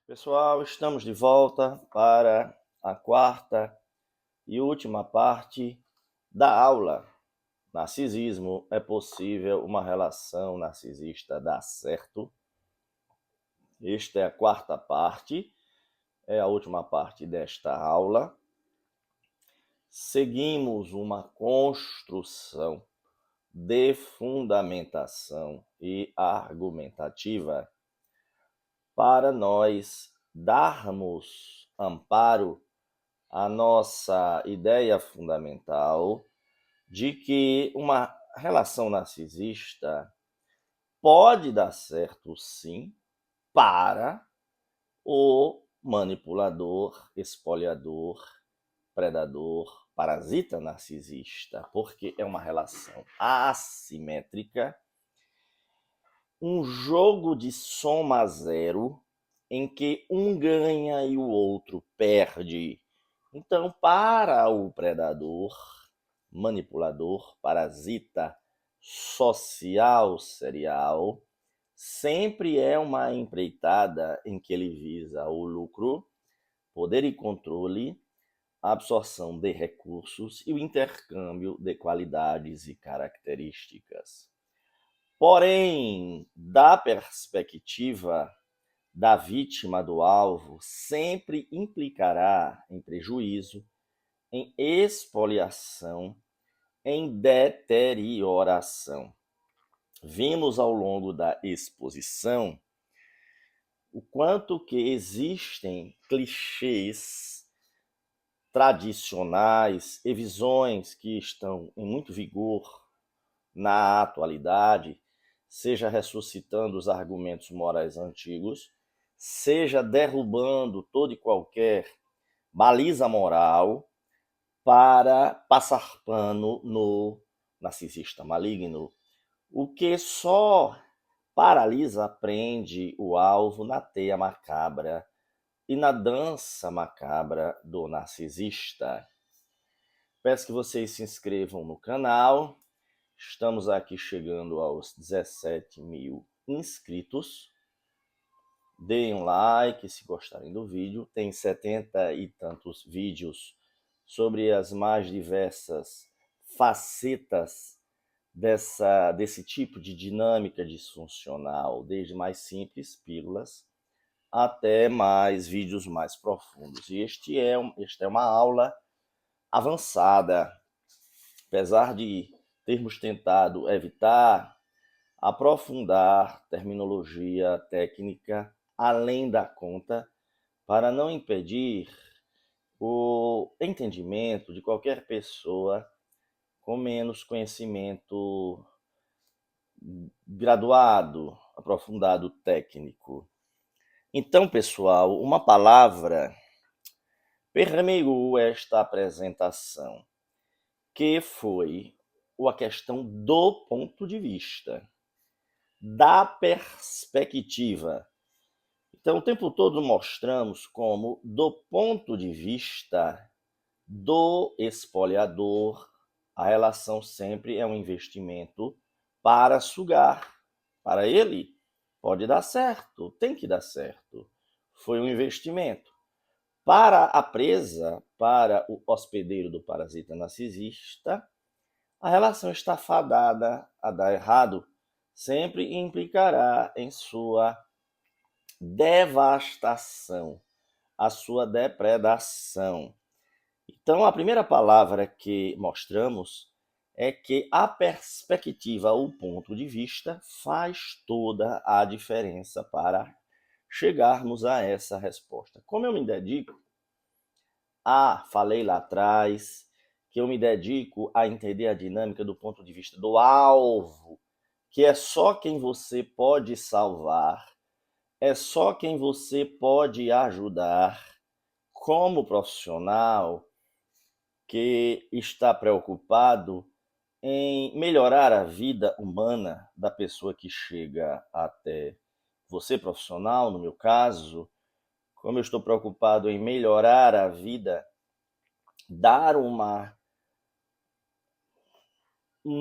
Pessoal, estamos de volta para a quarta e última parte da aula. Narcisismo, é possível uma relação narcisista dar certo? Esta é a quarta parte, é a última parte desta aula. Seguimos uma construção de fundamentação e argumentativa para nós darmos amparo à nossa ideia fundamental de que uma relação narcisista pode dar certo, sim, para o manipulador, espoliador, predador, parasita narcisista, porque é uma relação assimétrica, um jogo de soma zero em que um ganha e o outro perde. Então, para o predador, manipulador, parasita, social, serial, sempre é uma empreitada em que ele visa o lucro, poder e controle, a absorção de recursos e o intercâmbio de qualidades e características. Porém, da perspectiva da vítima do alvo, sempre implicará em prejuízo, em expoliação, em deterioração. Vimos ao longo da exposição o quanto que existem clichês tradicionais e visões que estão em muito vigor na atualidade, seja ressuscitando os argumentos morais antigos, seja derrubando toda e qualquer baliza moral para passar pano no narcisista maligno, o que só paralisa, prende o alvo na teia macabra e na dança macabra do narcisista. Peço que vocês se inscrevam no canal. Estamos aqui chegando aos 17 mil inscritos. Deem um like se gostarem do vídeo. Tem 70 e tantos vídeos sobre as mais diversas facetas desse tipo de dinâmica disfuncional, desde mais simples, pílulas, até mais vídeos mais profundos. E esta é uma aula avançada, apesar de termos tentado evitar aprofundar terminologia técnica além da conta, para não impedir o entendimento de qualquer pessoa com menos conhecimento graduado, aprofundado técnico. Então, pessoal, uma palavra permeou esta apresentação, que foi a questão do ponto de vista, da perspectiva. Então, o tempo todo mostramos como, do ponto de vista do espoliador, a relação sempre é um investimento para sugar. Para ele, pode dar certo, tem que dar certo. Foi um investimento. Para a presa, para o hospedeiro do parasita narcisista, a relação está fadada a dar errado, sempre implicará em sua devastação, a sua depredação. Então, a primeira palavra que mostramos é que a perspectiva, o ponto de vista, faz toda a diferença para chegarmos a essa resposta. Como eu me dedico falei lá atrás, que eu me dedico a entender a dinâmica do ponto de vista do alvo, que é só quem você pode salvar, é só quem você pode ajudar como profissional que está preocupado em melhorar a vida humana da pessoa que chega até você, profissional, no meu caso, como eu estou preocupado em melhorar a vida, dar um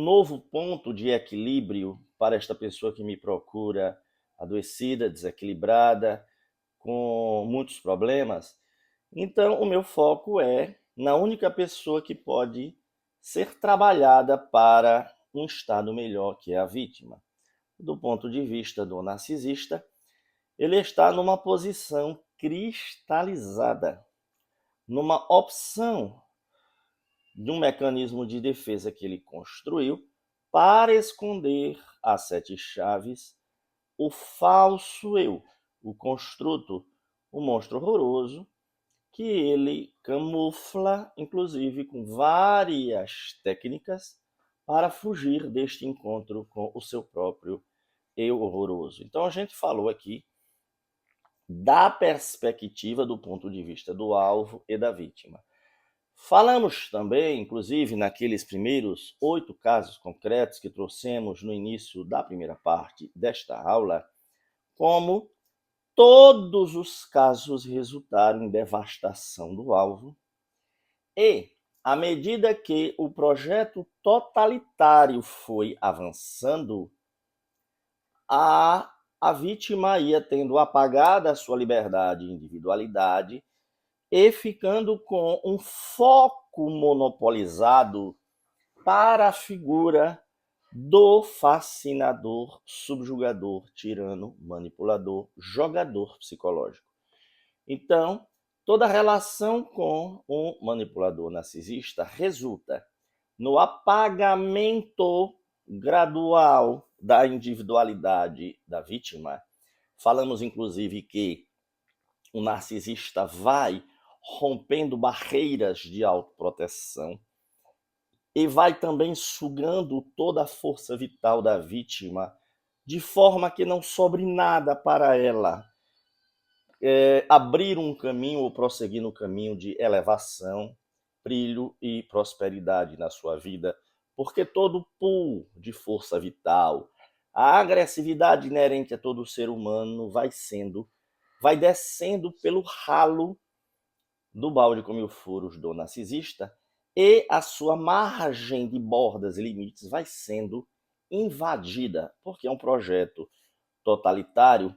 novo ponto de equilíbrio para esta pessoa que me procura adoecida, desequilibrada, com muitos problemas, então o meu foco é na única pessoa que pode ser trabalhada para um estado melhor, que é a vítima. Do ponto de vista do narcisista, ele está numa posição cristalizada, numa opção de um mecanismo de defesa que ele construiu para esconder as sete chaves, o falso eu, o construto, o monstro horroroso, que ele camufla, inclusive, com várias técnicas para fugir deste encontro com o seu próprio eu horroroso. Então a gente falou aqui da perspectiva do ponto de vista do alvo e da vítima. Falamos também, inclusive, naqueles primeiros 8 casos concretos que trouxemos no início da primeira parte desta aula, como todos os casos resultaram em devastação do alvo e, à medida que o projeto totalitário foi avançando, a vítima ia tendo apagada a sua liberdade e individualidade e ficando com um foco monopolizado para a figura do fascinador, subjugador, tirano, manipulador, jogador psicológico. Então, toda relação com um manipulador narcisista resulta no apagamento gradual da individualidade da vítima. Falamos, inclusive, que o narcisista vai rompendo barreiras de autoproteção e vai também sugando toda a força vital da vítima, de forma que não sobre nada para ela abrir um caminho ou prosseguir no caminho de elevação, brilho e prosperidade na sua vida, porque todo pool de força vital, a agressividade inerente a todo ser humano vai descendo pelo ralo do balde com mil furos do narcisista e a sua margem de bordas e limites vai sendo invadida, porque é um projeto totalitário.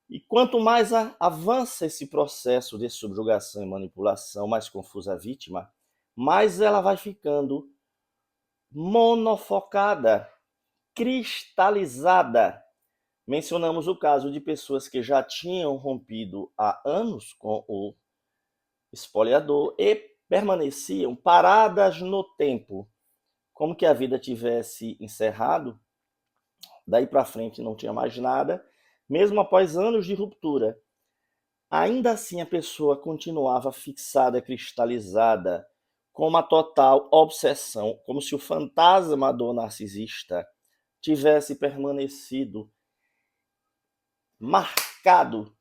E quanto mais avança esse processo de subjugação e manipulação, mais confusa a vítima, mais ela vai ficando monofocada, cristalizada. Mencionamos o caso de pessoas que já tinham rompido há anos com o espoliador e permaneciam paradas no tempo, como que a vida tivesse encerrado, daí para frente não tinha mais nada, mesmo após anos de ruptura. Ainda assim a pessoa continuava fixada, cristalizada, com uma total obsessão, como se o fantasma do narcisista tivesse permanecido marcado,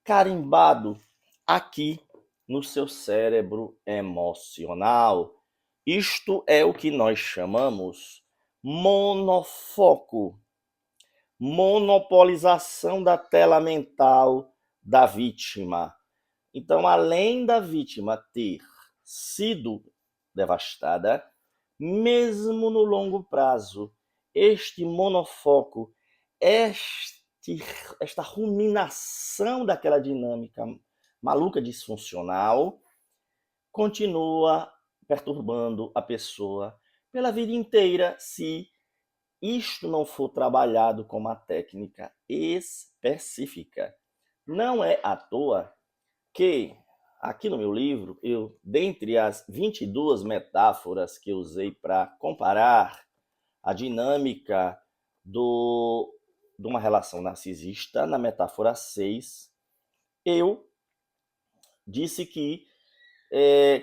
carimbado aqui no seu cérebro emocional. Isto é o que nós chamamos monofoco, monopolização da tela mental da vítima. Então, além da vítima ter sido devastada, mesmo no longo prazo, este monofoco, esta ruminação daquela dinâmica maluca, disfuncional, continua perturbando a pessoa pela vida inteira se isto não for trabalhado com uma técnica específica. Não é à toa que, aqui no meu livro, dentre as 22 metáforas que eu usei para comparar a dinâmica de uma relação narcisista, na metáfora 6, eu disse que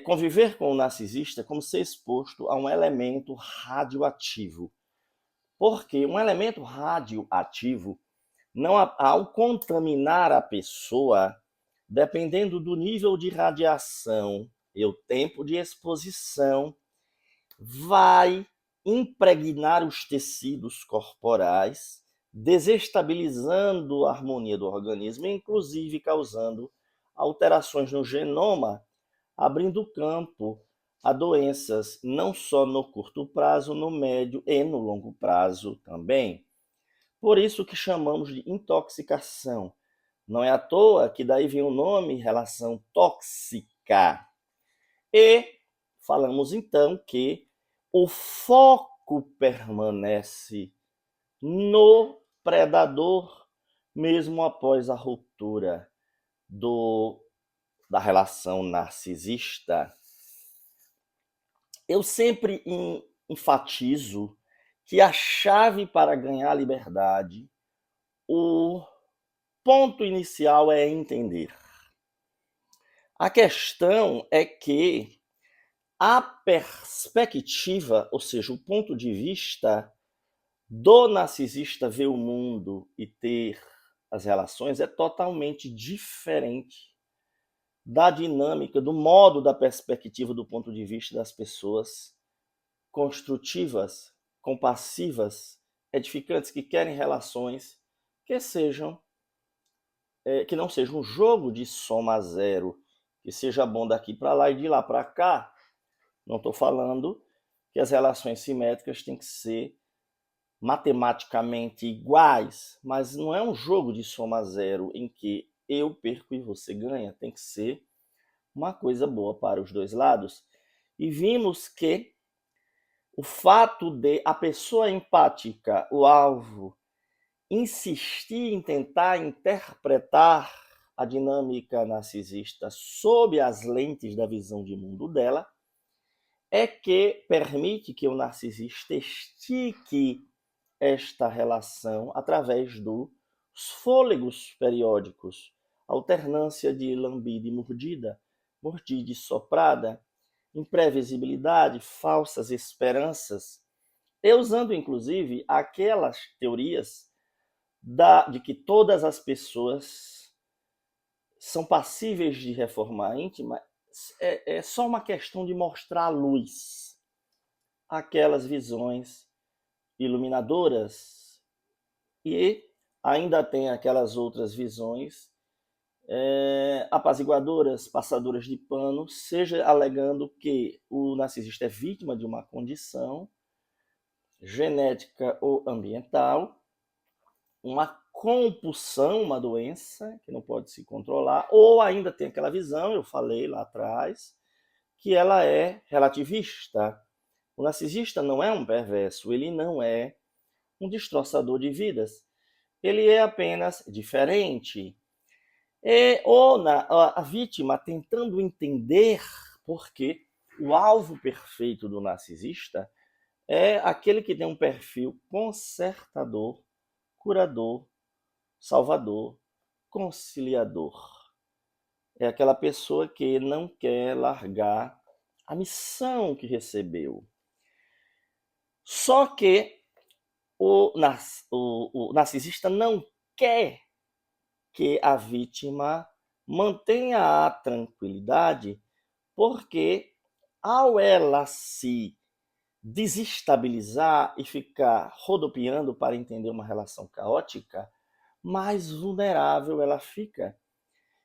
conviver com o narcisista é como ser exposto a um elemento radioativo. Porque um elemento radioativo, não, ao contaminar a pessoa, dependendo do nível de radiação e o tempo de exposição, vai impregnar os tecidos corporais, desestabilizando a harmonia do organismo, inclusive causando alterações no genoma, abrindo campo a doenças não só no curto prazo, no médio e no longo prazo também. Por isso que chamamos de intoxicação. Não é à toa que daí vem o nome relação tóxica. E falamos então que o foco permanece no predador mesmo após a ruptura da relação narcisista. Eu sempre enfatizo que a chave para ganhar liberdade, o ponto inicial é entender. A questão é que a perspectiva, ou seja, o ponto de vista do narcisista ver o mundo e ter as relações é totalmente diferente da dinâmica, do modo, da perspectiva, do ponto de vista das pessoas construtivas, compassivas, edificantes, que querem relações que não sejam um jogo de soma zero, que seja bom daqui para lá e de lá para cá. Não estou falando que as relações simétricas têm que ser matematicamente iguais, mas não é um jogo de soma zero em que eu perco e você ganha. Tem que ser uma coisa boa para os dois lados. E vimos que o fato de a pessoa empática, o alvo, insistir em tentar interpretar a dinâmica narcisista sob as lentes da visão de mundo dela, é que permite que o narcisista estique esta relação através dos fôlegos periódicos, alternância de lambida e mordida, mordida e soprada, imprevisibilidade, falsas esperanças, e usando inclusive aquelas teorias de que todas as pessoas são passíveis de reforma íntima. É só uma questão de mostrar a luz, aquelas visões iluminadoras, e ainda tem aquelas outras visões apaziguadoras, passadoras de pano, seja alegando que o narcisista é vítima de uma condição genética ou ambiental, uma compulsão, uma doença que não pode se controlar, ou ainda tem aquela visão, eu falei lá atrás, que ela é relativista. O narcisista não é um perverso, ele não é um destroçador de vidas, ele é apenas diferente. A vítima tentando entender por que o alvo perfeito do narcisista é aquele que tem um perfil consertador, curador, salvador, conciliador. É aquela pessoa que não quer largar a missão que recebeu. Só que o narcisista não quer que a vítima mantenha a tranquilidade, porque ao ela se desestabilizar e ficar rodopiando para entender uma relação caótica, mais vulnerável ela fica.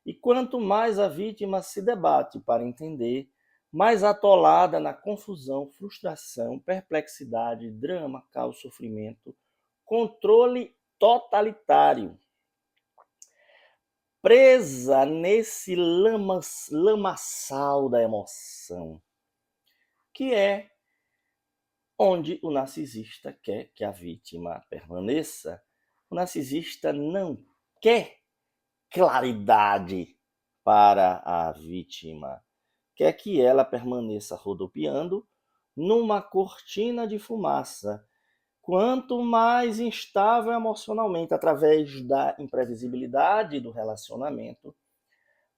E quanto mais a vítima se debate para entender, mais atolada na confusão, frustração, perplexidade, drama, caos, sofrimento, controle totalitário, presa nesse lamaçal da emoção, que é onde o narcisista quer que a vítima permaneça. O narcisista não quer claridade para a vítima, quer que ela permaneça rodopiando numa cortina de fumaça. Quanto mais instável emocionalmente, através da imprevisibilidade do relacionamento,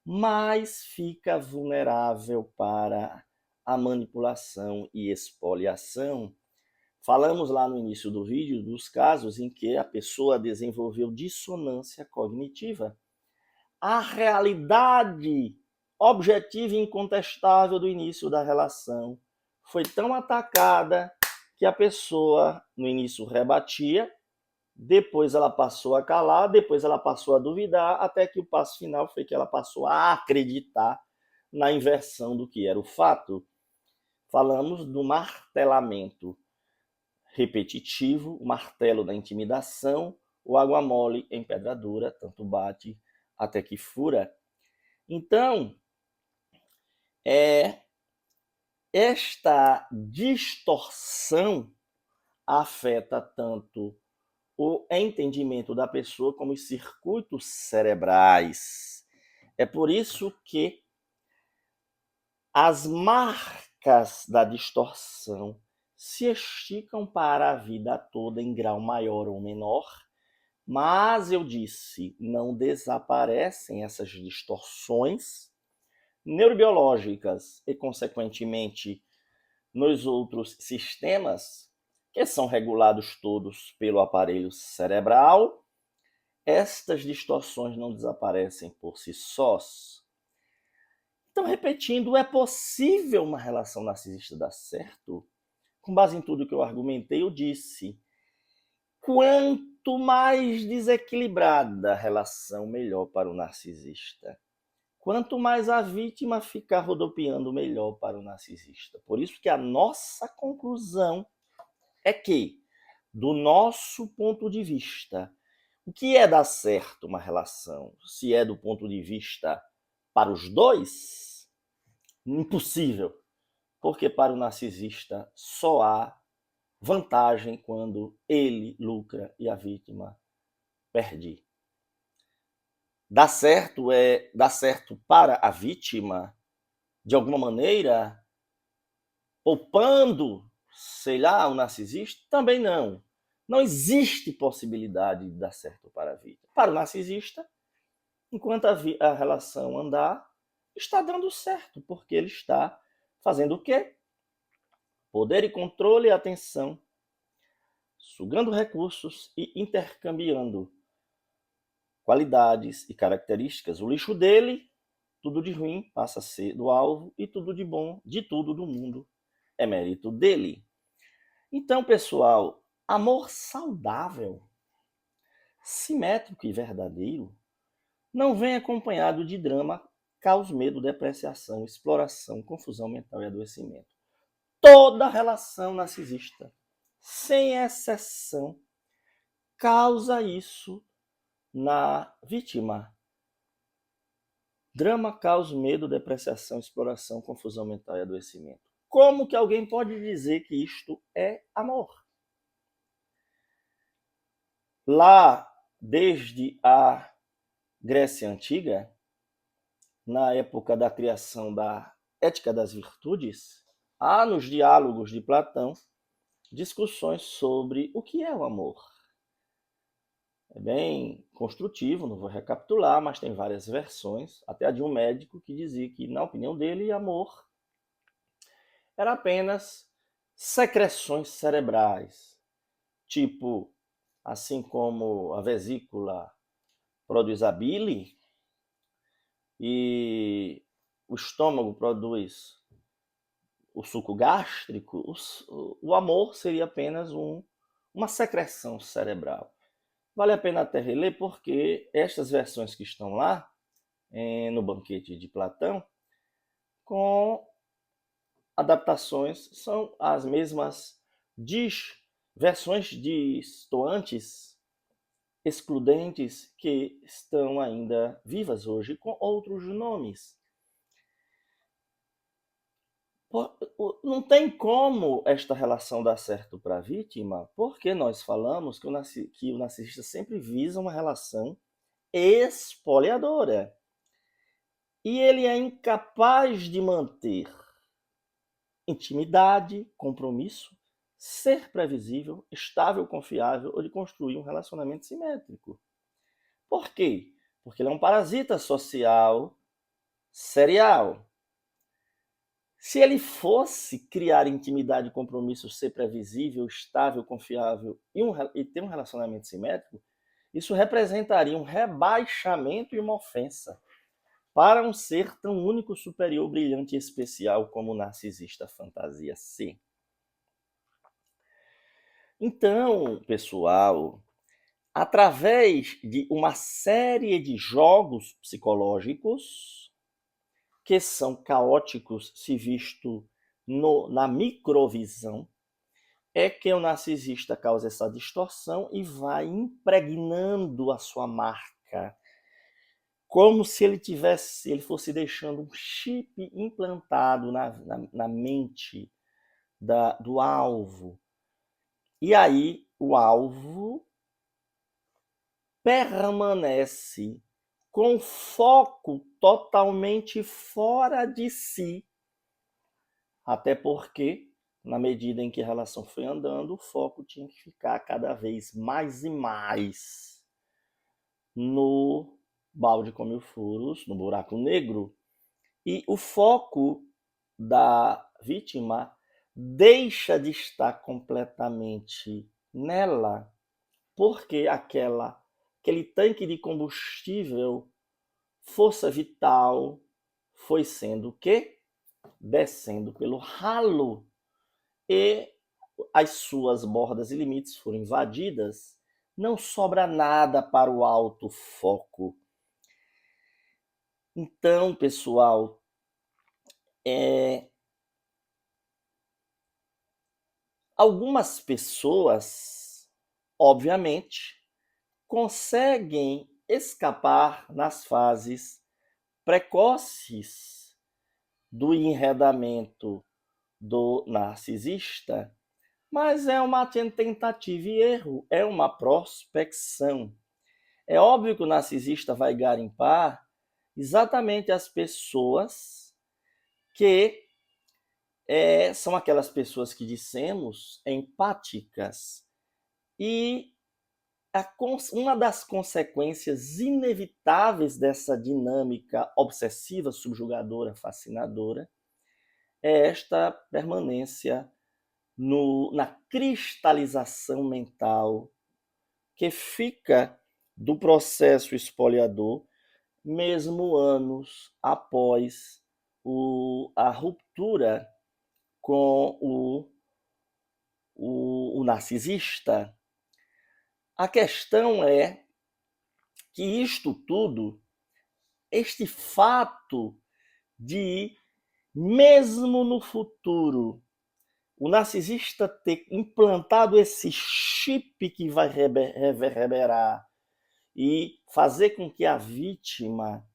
mais fica vulnerável para a manipulação e expoliação. Falamos lá no início do vídeo dos casos em que a pessoa desenvolveu dissonância cognitiva. A realidade objetiva e incontestável do início da relação foi tão atacada que a pessoa no início rebatia, depois ela passou a calar, depois ela passou a duvidar, até que o passo final foi que ela passou a acreditar na inversão do que era o fato. Falamos do martelamento repetitivo, o martelo da intimidação, o água mole em pedra dura, tanto bate até que fura. Então, esta distorção afeta tanto o entendimento da pessoa como os circuitos cerebrais. É por isso que as marcas da distorção se esticam para a vida toda em grau maior ou menor, mas eu disse, não desaparecem essas distorções neurobiológicas e, consequentemente, nos outros sistemas, que são regulados todos pelo aparelho cerebral, estas distorções não desaparecem por si sós. Então, repetindo, é possível uma relação narcisista dar certo? Com base em tudo que eu argumentei, eu disse: quanto mais desequilibrada a relação, melhor para o narcisista. Quanto mais a vítima ficar rodopiando, melhor para o narcisista. Por isso que a nossa conclusão é que, do nosso ponto de vista, o que é dar certo uma relação? Se é do ponto de vista para os dois, impossível. Porque para o narcisista só há vantagem quando ele lucra e a vítima perde. Dar certo para a vítima, de alguma maneira, poupando, sei lá, o narcisista? Também não. Não existe possibilidade de dar certo para a vítima. Para o narcisista, enquanto a relação andar, está dando certo, porque ele está fazendo o quê? Poder e controle e atenção, sugando recursos e intercambiando qualidades e características. O lixo dele, tudo de ruim passa a ser do alvo e tudo de bom, de tudo do mundo, é mérito dele. Então, pessoal, amor saudável, simétrico e verdadeiro não vem acompanhado de drama, caos, medo, depreciação, exploração, confusão mental e adoecimento. Toda relação narcisista, sem exceção, causa isso na vítima. Drama, caos, medo, depreciação, exploração, confusão mental e adoecimento. Como que alguém pode dizer que isto é amor? Lá, desde a Grécia Antiga, na época da criação da Ética das Virtudes, há nos diálogos de Platão discussões sobre o que é o amor. É bem construtivo, não vou recapitular, mas tem várias versões, até a de um médico que dizia que, na opinião dele, amor era apenas secreções cerebrais, tipo, assim como a vesícula produz a bile e o estômago produz o suco gástrico, o amor seria apenas uma secreção cerebral. Vale a pena até reler porque estas versões que estão lá, no banquete de Platão, com adaptações, são as mesmas versões distoantes, excludentes, que estão ainda vivas hoje com outros nomes. Não tem como esta relação dar certo para a vítima, porque nós falamos que o narcisista sempre visa uma relação espoliadora. E ele é incapaz de manter intimidade, compromisso, ser previsível, estável, confiável ou de construir um relacionamento simétrico. Por quê? Porque ele é um parasita social serial. Se ele fosse criar intimidade, compromisso, ser previsível, estável, confiável e ter um relacionamento simétrico, isso representaria um rebaixamento e uma ofensa para um ser tão único, superior, brilhante e especial como o narcisista fantasia ser. Então, pessoal, através de uma série de jogos psicológicos, que são caóticos se visto na microvisão, é que o narcisista causa essa distorção e vai impregnando a sua marca como se ele fosse deixando um chip implantado na mente do alvo. E aí o alvo permanece com foco totalmente fora de si, até porque, na medida em que a relação foi andando, o foco tinha que ficar cada vez mais e mais no balde com mil furos, no buraco negro, e o foco da vítima deixa de estar completamente nela, porque aquele tanque de combustível, força vital, foi sendo o quê? Descendo pelo ralo, e as suas bordas e limites foram invadidas, não sobra nada para o alto foco. Então, pessoal, algumas pessoas, obviamente, conseguem escapar nas fases precoces do enredamento do narcisista, mas é uma tentativa e erro, é uma prospecção. É óbvio que o narcisista vai garimpar exatamente as pessoas que são aquelas pessoas que dissemos empáticas. E uma das consequências inevitáveis dessa dinâmica obsessiva, subjugadora, fascinadora, é esta permanência na cristalização mental que fica do processo espoliador, mesmo anos após a ruptura com o narcisista. A questão é que isto tudo, este fato de, mesmo no futuro, o narcisista ter implantado esse chip que vai reverberar e fazer com que a vítima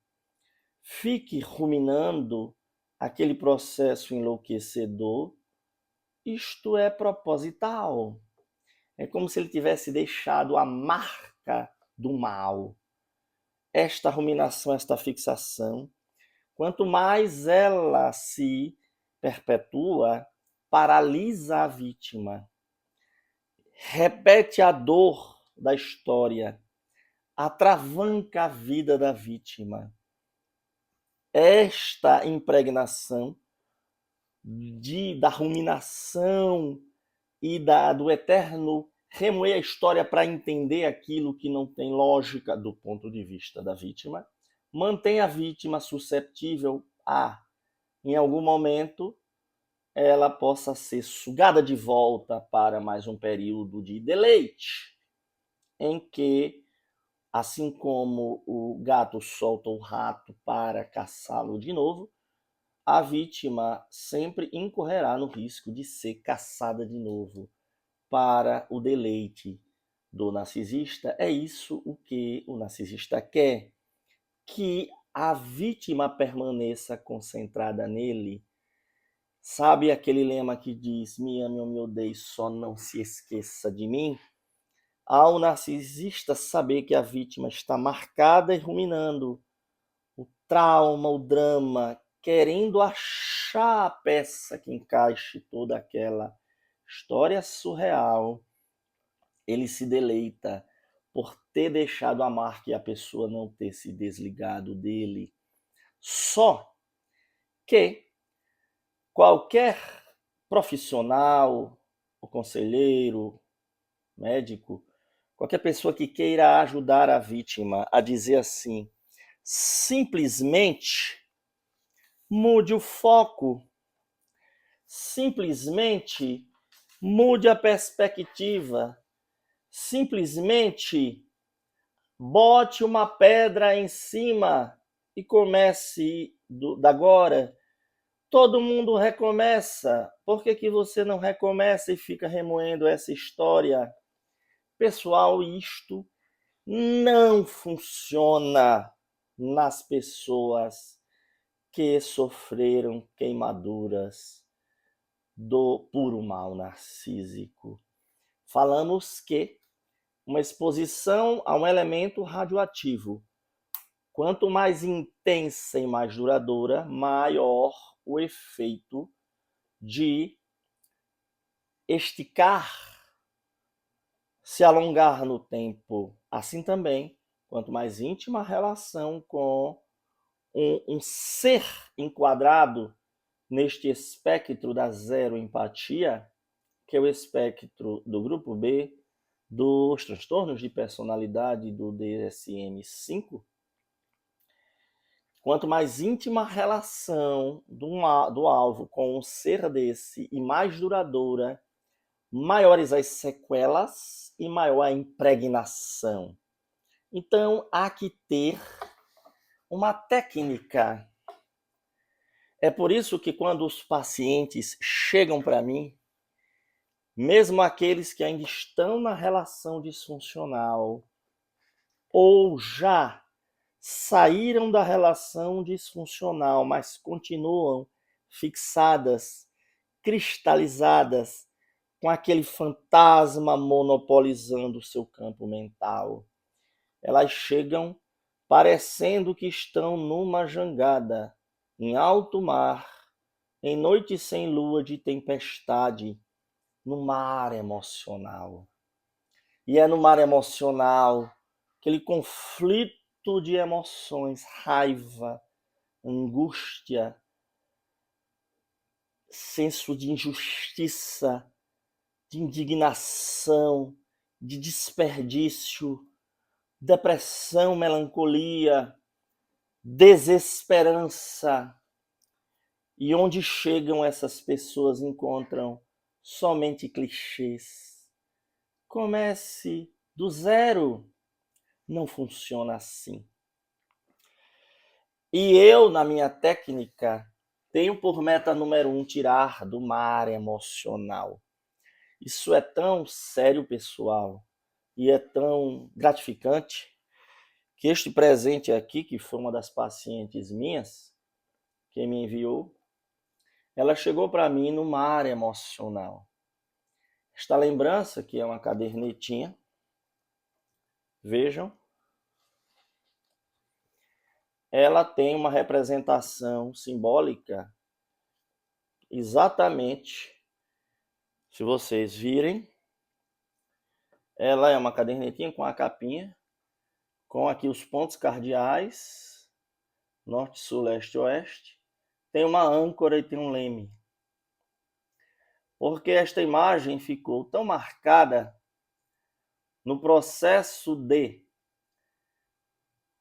fique ruminando aquele processo enlouquecedor, isto é proposital. É como se ele tivesse deixado a marca do mal. Esta ruminação, esta fixação, quanto mais ela se perpetua, paralisa a vítima, repete a dor da história, atravanca a vida da vítima. Esta impregnação da ruminação e do eterno remoer a história para entender aquilo que não tem lógica do ponto de vista da vítima, mantém a vítima susceptível a, em algum momento, ela possa ser sugada de volta para mais um período de deleite, em que, assim como o gato solta o rato para caçá-lo de novo, a vítima sempre incorrerá no risco de ser caçada de novo para o deleite do narcisista. É isso o que o narcisista quer, que a vítima permaneça concentrada nele. Sabe aquele lema que diz: me ame ou me odeie, só não se esqueça de mim? Ao narcisista saber que a vítima está marcada e ruminando o trauma, o drama, querendo achar a peça que encaixe toda aquela história surreal, ele se deleita por ter deixado a marca e a pessoa não ter se desligado dele. Só que qualquer profissional, o conselheiro, médico, qualquer pessoa que queira ajudar a vítima a dizer assim, simplesmente mude o foco, simplesmente mude a perspectiva, simplesmente bote uma pedra em cima e comece agora. Todo mundo recomeça. Por que você não recomeça e fica remoendo essa história? Pessoal, isto não funciona. nas pessoas que sofreram queimaduras do puro mal narcísico. Falamos que uma exposição a um elemento radioativo, quanto mais intensa e mais duradoura, maior o efeito de esticar, se alongar no tempo. Assim também, quanto mais íntima a relação com um ser enquadrado neste espectro da zero empatia, que é o espectro do grupo B, dos transtornos de personalidade do DSM-5, quanto mais íntima a relação do alvo com um ser desse e mais duradoura, maiores as sequelas e maior a impregnação. Então, há que ter uma técnica. É por isso que quando os pacientes chegam para mim, mesmo aqueles que ainda estão na relação disfuncional ou já saíram da relação disfuncional, mas continuam fixadas, cristalizadas, com aquele fantasma monopolizando o seu campo mental. Elas chegam parecendo que estão numa jangada, em alto mar, em noite sem lua de tempestade, no mar emocional. E é no mar emocional, aquele conflito de emoções, raiva, angústia, senso de injustiça, de indignação, de desperdício, depressão, melancolia, desesperança. E onde chegam essas pessoas encontram somente clichês. Comece do zero. Não funciona assim. E eu, na minha técnica, tenho por meta número 1 tirar do mar emocional. Isso é tão sério, pessoal, e é tão gratificante, que este presente aqui, que foi uma das pacientes minhas, que me enviou, ela chegou para mim no mar emocional. Esta lembrança, que é uma cadernetinha, vejam, ela tem uma representação simbólica exatamente, se vocês virem, ela é uma cadernetinha com a capinha, com aqui os pontos cardeais, norte, sul, leste, oeste, tem uma âncora e tem um leme. Porque esta imagem ficou tão marcada no processo de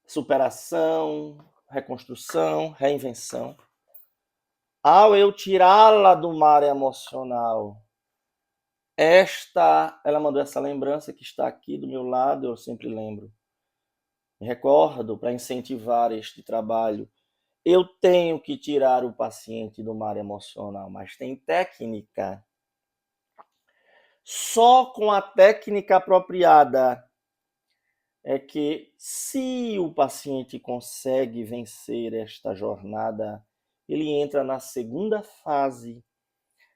superação, reconstrução, reinvenção. Ao eu tirá-la do mar emocional, ela mandou essa lembrança que está aqui do meu lado, eu sempre lembro. Me recordo para incentivar este trabalho. Eu tenho que tirar o paciente do mar emocional, mas tem técnica. Só com a técnica apropriada é que, se o paciente consegue vencer esta jornada, ele entra na segunda fase.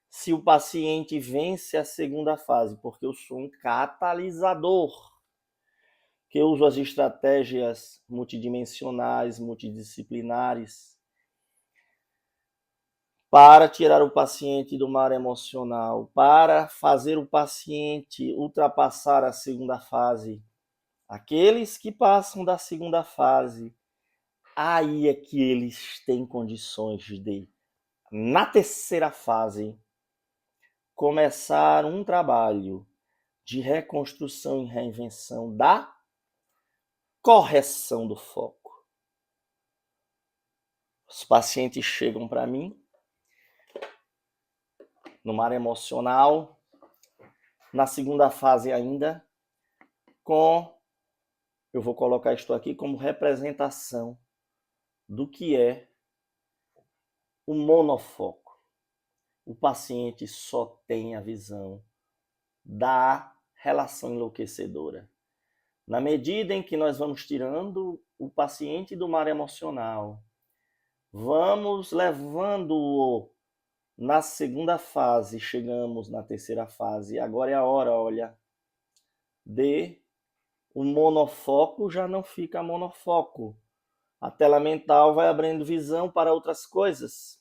Se o paciente vence a segunda fase, porque eu sou um catalisador, que eu uso as estratégias multidimensionais, multidisciplinares, para tirar o paciente do mar emocional, para fazer o paciente ultrapassar a segunda fase. Aqueles que passam da segunda fase, aí é que eles têm condições de, na terceira fase, começar um trabalho de reconstrução e reinvenção da correção do foco. Os pacientes chegam para mim no mar emocional, na segunda fase ainda, eu vou colocar isto aqui como representação do que é o monofoco. O paciente só tem a visão da relação enlouquecedora, Na medida em que nós vamos tirando o paciente do mar emocional, vamos levando-o na segunda fase, chegamos na terceira fase. Agora é a hora, olha, de o monofoco já não fica monofoco. A tela mental vai abrindo visão para outras coisas.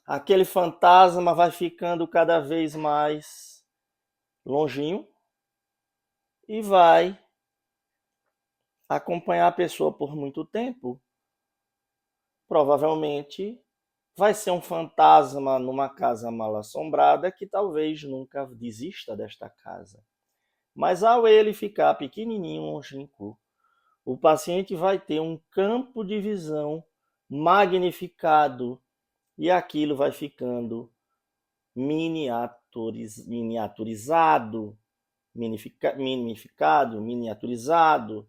Aquele fantasma vai ficando cada vez mais longinho e vai acompanhar a pessoa por muito tempo. Provavelmente vai ser um fantasma numa casa mal assombrada que talvez nunca desista desta casa. Mas ao ele ficar pequenininho, longínquo, o paciente vai ter um campo de visão magnificado e aquilo vai ficando miniaturizado, miniaturizado,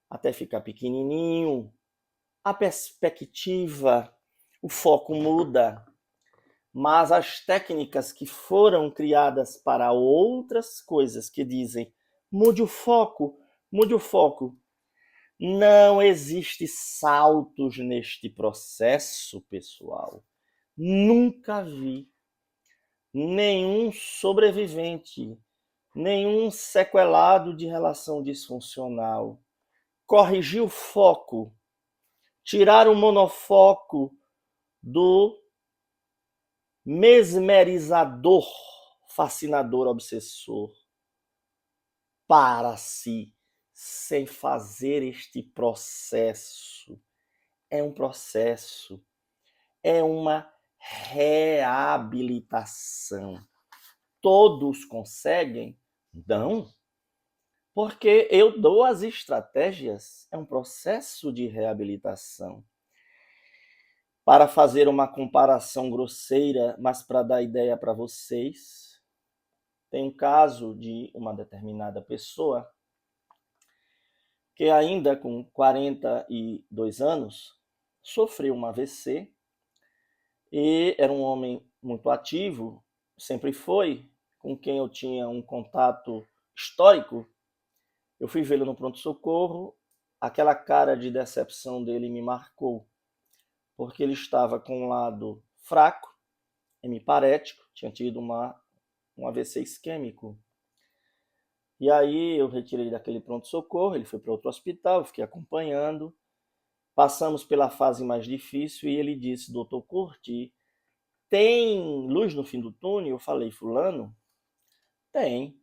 até ficar pequenininho. A perspectiva, o foco muda, mas as técnicas que foram criadas para outras coisas que dizem mude o foco, não existe saltos neste processo, pessoal. Nunca vi nenhum sobrevivente, nenhum sequelado de relação disfuncional corrigir o foco, tirar o monofoco do mesmerizador, fascinador, obsessor para si, sem fazer este processo. É um processo, é uma reabilitação. Todos conseguem? Não. Porque eu dou as estratégias, é um processo de reabilitação. Para fazer uma comparação grosseira, mas para dar ideia para vocês, tem um caso de uma determinada pessoa que ainda com 42 anos sofreu um AVC e era um homem muito ativo, sempre foi, com quem eu tinha um contato histórico. Eu fui vê-lo no pronto-socorro, aquela cara de decepção dele me marcou, porque ele estava com um lado fraco, hemiparético, tinha tido um AVC isquêmico. E aí eu retirei daquele pronto-socorro, ele foi para outro hospital, eu fiquei acompanhando. Passamos pela fase mais difícil e ele disse, doutor Curti, tem luz no fim do túnel? Eu falei, fulano, tem.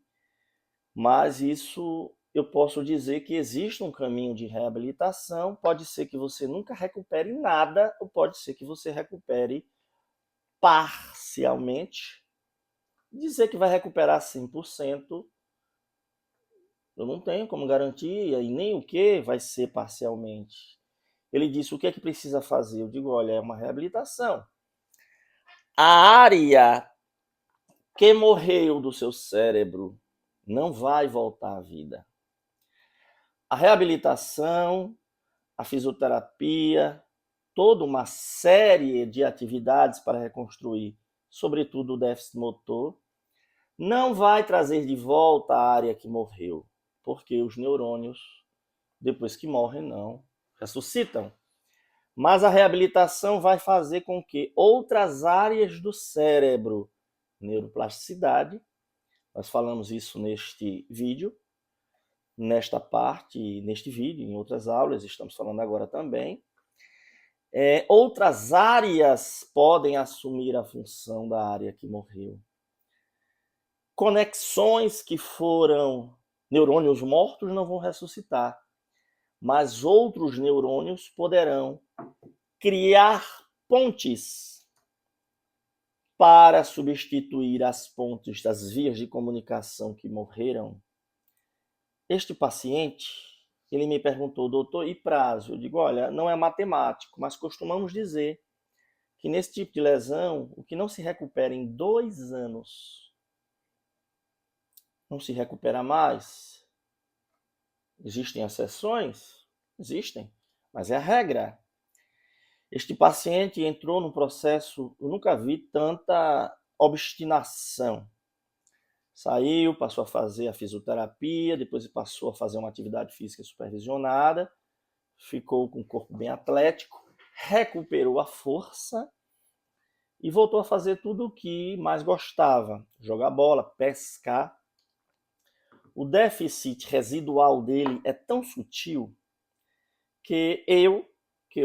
Mas isso eu posso dizer que existe um caminho de reabilitação. Pode ser que você nunca recupere nada, ou pode ser que você recupere parcialmente. Dizer que vai recuperar 100%, eu não tenho como garantia, e nem o que vai ser parcialmente. Ele disse, o que é que precisa fazer? Eu digo, olha, é uma reabilitação. A área que morreu do seu cérebro não vai voltar à vida. A reabilitação, a fisioterapia, toda uma série de atividades para reconstruir, sobretudo o déficit motor, não vai trazer de volta a área que morreu, porque os neurônios, depois que morrem, não ressuscitam. Mas a reabilitação vai fazer com que outras áreas do cérebro, neuroplasticidade, nós falamos isso neste vídeo, nesta parte, neste vídeo, em outras aulas, estamos falando agora também, outras áreas podem assumir a função da área que morreu. Conexões que foram neurônios mortos não vão ressuscitar, mas outros neurônios poderão criar pontes para substituir as pontes das vias de comunicação que morreram. Este paciente, ele me perguntou, doutor, e prazo? Eu digo, olha, não é matemático, mas costumamos dizer que nesse tipo de lesão, o que não se recupera em 2 anos, não se recupera mais. Existem exceções? Existem, mas é a regra. Este paciente entrou num processo, eu nunca vi tanta obstinação. Saiu, passou a fazer a fisioterapia, depois passou a fazer uma atividade física supervisionada, ficou com o corpo bem atlético, recuperou a força e voltou a fazer tudo o que mais gostava: jogar bola, pescar. O déficit residual dele é tão sutil que eu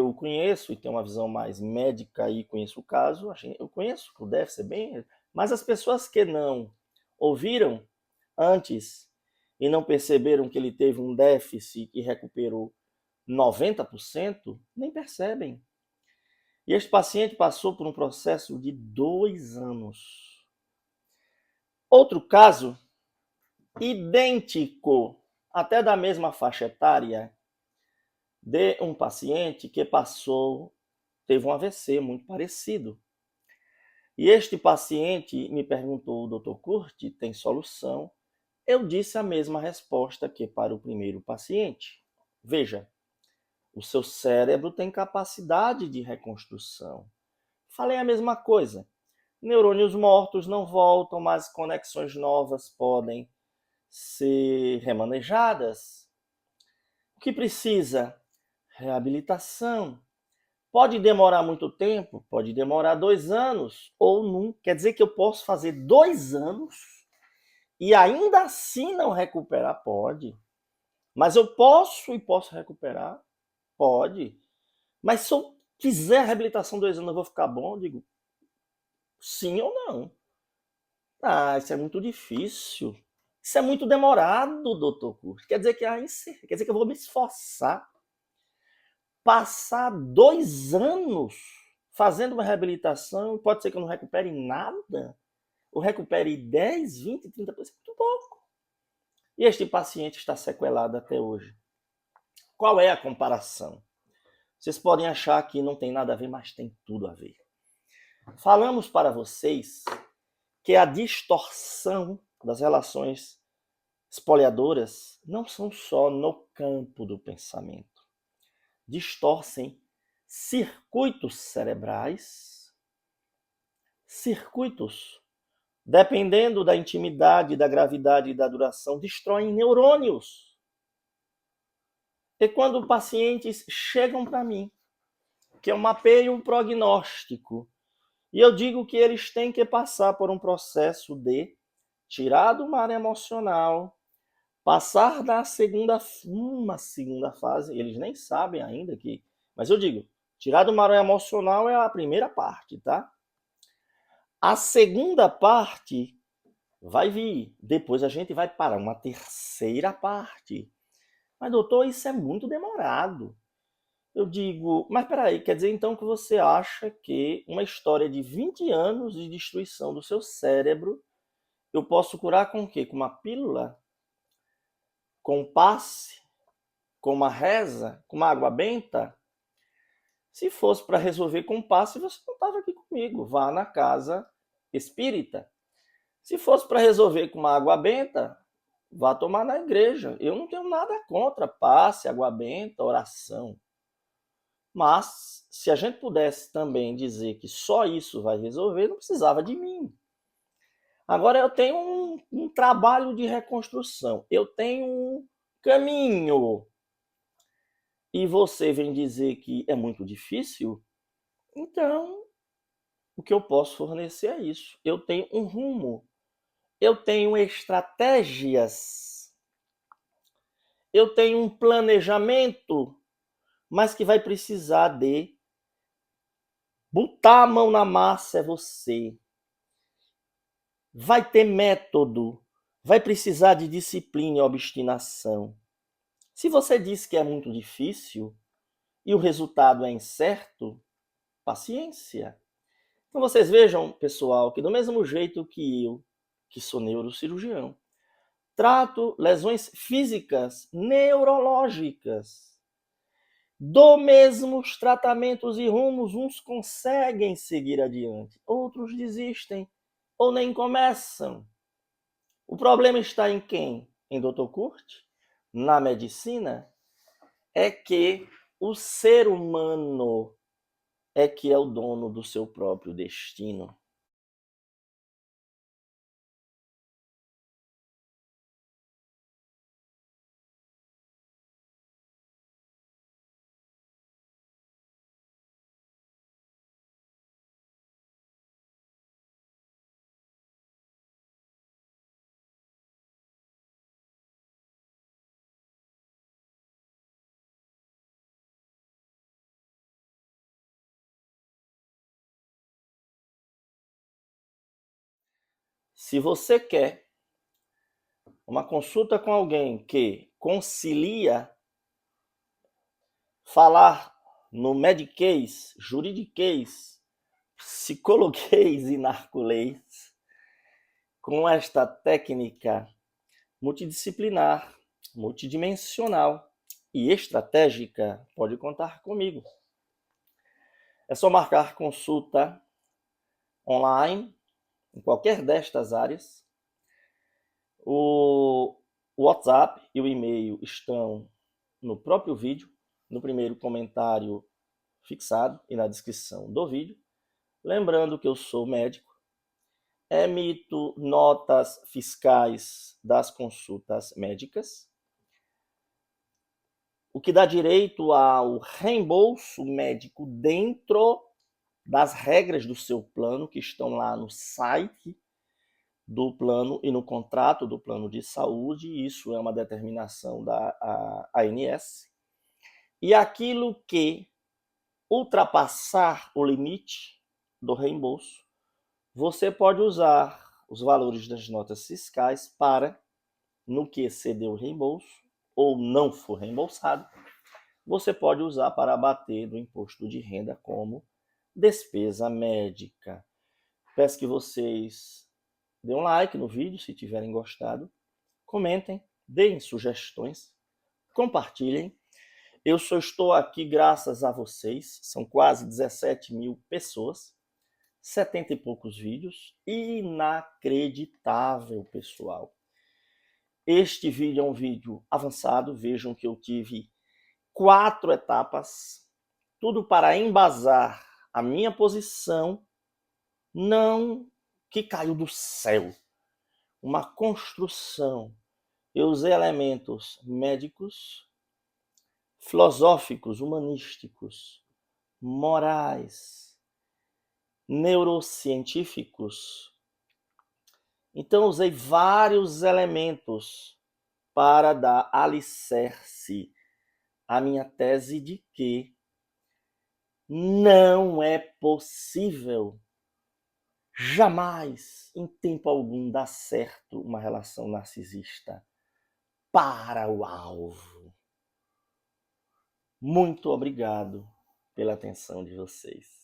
o conheço e tenho uma visão mais médica e conheço o caso, eu conheço que o déficit é bem, mas as pessoas que não ouviram antes e não perceberam que ele teve um déficit e recuperou 90%, nem percebem. E este paciente passou por um processo de 2 anos. Outro caso, idêntico, até da mesma faixa etária, de um paciente que teve um AVC muito parecido. E este paciente me perguntou: doutor Curti, tem solução? Eu disse a mesma resposta que para o primeiro paciente. Veja, o seu cérebro tem capacidade de reconstrução. Falei a mesma coisa. Neurônios mortos não voltam, mas conexões novas podem ser remanejadas. O que precisa? Reabilitação. Pode demorar muito tempo? Pode demorar 2 anos ou nunca. Quer dizer que eu posso fazer 2 anos e ainda assim não recuperar? Pode. Mas eu posso recuperar? Pode. Mas se eu fizer a reabilitação 2 anos, eu vou ficar bom? Eu digo sim ou não. Ah, isso é muito difícil. Isso é muito demorado, doutor Curso. Quer dizer que eu vou me esforçar. Passar 2 anos fazendo uma reabilitação, pode ser que eu não recupere nada, ou recupere 10, 20, 30%, muito pouco. E este paciente está sequelado até hoje. Qual é a comparação? Vocês podem achar que não tem nada a ver, mas tem tudo a ver. Falamos para vocês que a distorção das relações espoliadoras não são só no campo do pensamento. Distorcem circuitos cerebrais, dependendo da intimidade, da gravidade e da duração, destroem neurônios. E quando pacientes chegam para mim, que eu mapeio um prognóstico, e eu digo que eles têm que passar por um processo de tirar do mar emocional, passar uma segunda fase, eles nem sabem ainda que, mas eu digo, tirar do mar emocional é a primeira parte, tá? A segunda parte vai vir, depois a gente vai para uma terceira parte. Mas doutor, isso é muito demorado. Eu digo, mas peraí, quer dizer então que você acha que uma história de 20 anos de destruição do seu cérebro eu posso curar com o quê? Com uma pílula? Com um passe? Com uma reza? Com uma água benta? Se fosse para resolver com um passe, você não estava aqui comigo. Vá na casa espírita. Se fosse para resolver com uma água benta, vá tomar na igreja. Eu não tenho nada contra passe, água benta, oração. Mas, se a gente pudesse também dizer que só isso vai resolver, não precisava de mim. Agora eu tenho um trabalho de reconstrução, eu tenho um caminho. E você vem dizer que é muito difícil? Então, o que eu posso fornecer é isso. Eu tenho um rumo, eu tenho estratégias, eu tenho um planejamento, mas que vai precisar de botar a mão na massa é você. Vai ter método, vai precisar de disciplina e obstinação. Se você diz que é muito difícil e o resultado é incerto, paciência. Então vocês vejam, pessoal, que do mesmo jeito que eu, que sou neurocirurgião, trato lesões físicas, neurológicas. Do mesmos tratamentos e rumos, uns conseguem seguir adiante, outros desistem ou nem começam. O problema está em quem? Em Dr. Kurt? Na medicina? É que o ser humano é que é o dono do seu próprio destino. Se você quer uma consulta com alguém que concilia falar no mediquês, juridiquês, psicologuês e narcolês, com esta técnica multidisciplinar, multidimensional e estratégica, pode contar comigo. É só marcar consulta online em qualquer destas áreas. O WhatsApp e o e-mail estão no próprio vídeo, no primeiro comentário fixado e na descrição do vídeo. Lembrando que eu sou médico, emito notas fiscais das consultas médicas, o que dá direito ao reembolso médico dentro das regras do seu plano, que estão lá no site do plano e no contrato do plano de saúde. Isso é uma determinação da ANS. E aquilo que ultrapassar o limite do reembolso, você pode usar os valores das notas fiscais para, no que exceder o reembolso ou não for reembolsado, você pode usar para abater do imposto de renda como despesa médica. Peço que vocês dêem um like no vídeo se tiverem gostado, comentem, deem sugestões, compartilhem. Eu só estou aqui graças a vocês, são quase 17 mil pessoas, 70 e poucos vídeos, inacreditável, pessoal. Este vídeo é um vídeo avançado, vejam que eu tive 4 etapas, tudo para embasar a minha posição, não que caiu do céu, uma construção. Eu usei elementos médicos, filosóficos, humanísticos, morais, neurocientíficos. Então, usei vários elementos para dar alicerce à minha tese de que não é possível, jamais, em tempo algum, dar certo uma relação narcisista para o alvo. Muito obrigado pela atenção de vocês.